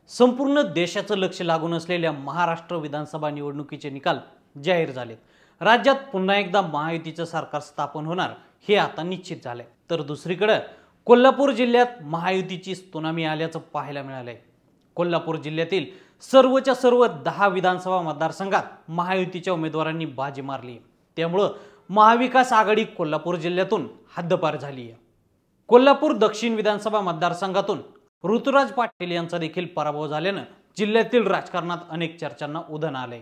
संपूर्ण देशाचं लक्ष लागून असलेल्या महाराष्ट्र विधानसभा निवडणुकीचे निकाल जाहीर झालेत। राज्यात पुन्हा एकदा महायुतीचं सरकार स्थापन होणार हे आता निश्चित झाले। तर दुसरीकडे कोल्हापूर जिल्ह्यात महायुतीची स्तुनामी आल्याचं पाहायला मिळालंय। कोल्हापूर जिल्ह्यातील सर्वच्या सर्व 10 विधानसभा मतदारसंघात महायुतीच्या उमेदवारांनी बाजी मारली, त्यामुळे महाविकास आघाडी कोल्हापूर जिल्ह्यातून हद्दपार झाली आहे। कोल्हापूर दक्षिण विधानसभा मतदारसंघातून ऋतुराज पाटील यांचा देखील पराभव झाल्याने जिल्ह्यातील राजकारणात अनेक चर्चांना उधाण आले।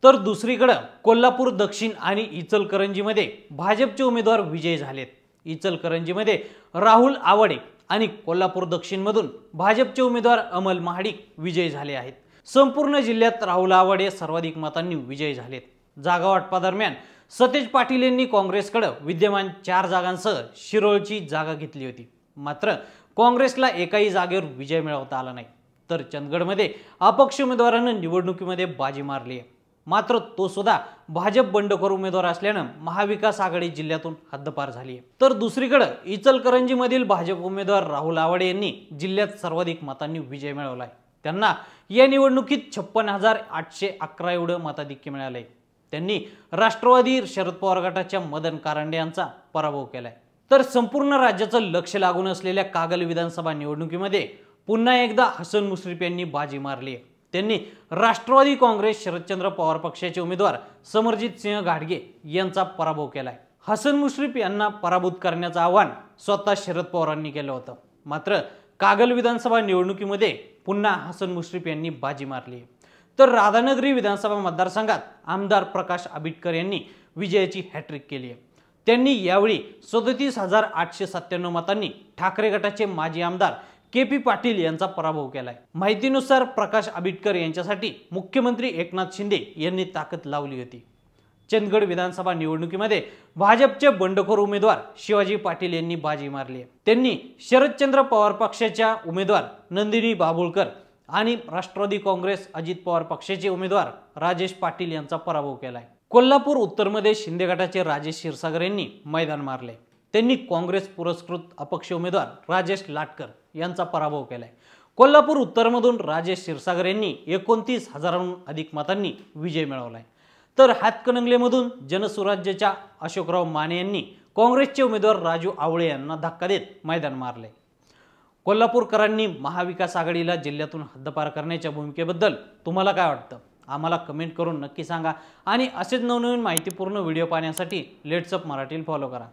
तर दुसरीकडे कोल्हापूर दक्षिण आणि इचलकरंजीमध्ये भाजपचे उमेदवार विजयी झालेत। इचलकरंजीमध्ये राहुल आवाडे आणि कोल्हापूर दक्षिण मधून भाजपचे उमेदवार अमल महाडिक विजयी झाले आहेत। संपूर्ण जिल्ह्यात राहुल आवाडे सर्वाधिक मतांनी विजयी झालेत। जागा वाटपादरम्यान सतेज पाटील यांनी काँग्रेसकडे विद्यमान 4 जागांसह शिरोळची जागा घेतली होती, मात्र काँग्रेसला एकाही जागेवर विजय मिळवता आला नाही। तर चंदगडमध्ये अपक्ष उमेदवाराने निवडणुकीमध्ये बाजी मारली आहे, मात्र तो सुद्धा भाजप बंडखोर उमेदवार असल्याने महाविकास आघाडी जिल्ह्यातून हद्दपार झाली आहे। तर दुसरीकडे इचलकरंजीमधील भाजप उमेदवार राहुल आवाडे यांनी जिल्ह्यात सर्वाधिक मतांनी विजय मिळवलाय। त्यांना या निवडणुकीत 56,811 एवढे मताधिक्य मिळाले। त्यांनी राष्ट्रवादी शरद पवार गटाच्या मदन कारंडे यांचा पराभव केलाय। तर संपूर्ण राज्याचं लक्ष लागून असलेल्या कागल विधानसभा निवडणुकीमध्ये पुन्हा एकदा हसन मुश्रीफ यांनी बाजी मारली आहे। त्यांनी राष्ट्रवादी काँग्रेस शरदचंद्र पवार पक्षाचे उमेदवार समरजित सिंह घाटगे यांचा पराभव केलाय। हसन मुश्रीफ यांना पराभूत करण्याचं आवाहन स्वतः शरद पवारांनी केलं होतं, मात्र कागल विधानसभा निवडणुकीमध्ये पुन्हा हसन मुश्रीफ यांनी बाजी मारली आहे। तर राधानगरी विधानसभा मतदारसंघात आमदार प्रकाश आबिटकर यांनी विजयाची हॅट्रिक केली आहे। त्यांनी यावेळी 37,897 मतांनी ठाकरे गटाचे माजी आमदार के.पी. पाटील यांचा पराभव केलाय। माहितीनुसार प्रकाश आबिटकर यांच्यासाठी मुख्यमंत्री एकनाथ शिंदे यांनी ताकद लावली होती। चंदगड विधानसभा निवडणुकीमध्ये भाजपचे बंडखोर उमेदवार शिवाजी पाटील यांनी बाजी मारली आहे। त्यांनी शरदचंद्र पवार पक्षाच्या उमेदवार नंदिनी बाबुळकर आणि राष्ट्रवादी काँग्रेस अजित पवार पक्षाचे उमेदवार राजेश पाटील यांचा पराभव केलाय। कोल्हापूर उत्तरमध्ये शिंदे गटाचे राजेश क्षीरसागर यांनी मैदान मारले। त्यांनी काँग्रेस पुरस्कृत अपक्ष उमेदवार राजेश लाटकर यांचा पराभव केलाय। कोल्हापूर उत्तरमधून राजेश क्षीरसागर यांनी 29,000हून अधिक मतांनी विजय मिळवलाय। तर हातकणंगलेमधून जनसुराज्याच्या अशोकराव माने यांनी काँग्रेसचे उमेदवार राजू आवळे यांना धक्का देत मैदान मारले। कोल्हापूरकरांनी महाविकास आघाडीला जिल्ह्यातून हद्दपार करण्याच्या भूमिकेबद्दल तुम्हाला काय वाटतं? आम्हाला कमेंट करून नक्की सांगा आणि असेच नवनवीन माहितीपूर्ण व्हिडिओ पाहण्यासाठी लेट्स अप मराठीला फॉलो करा।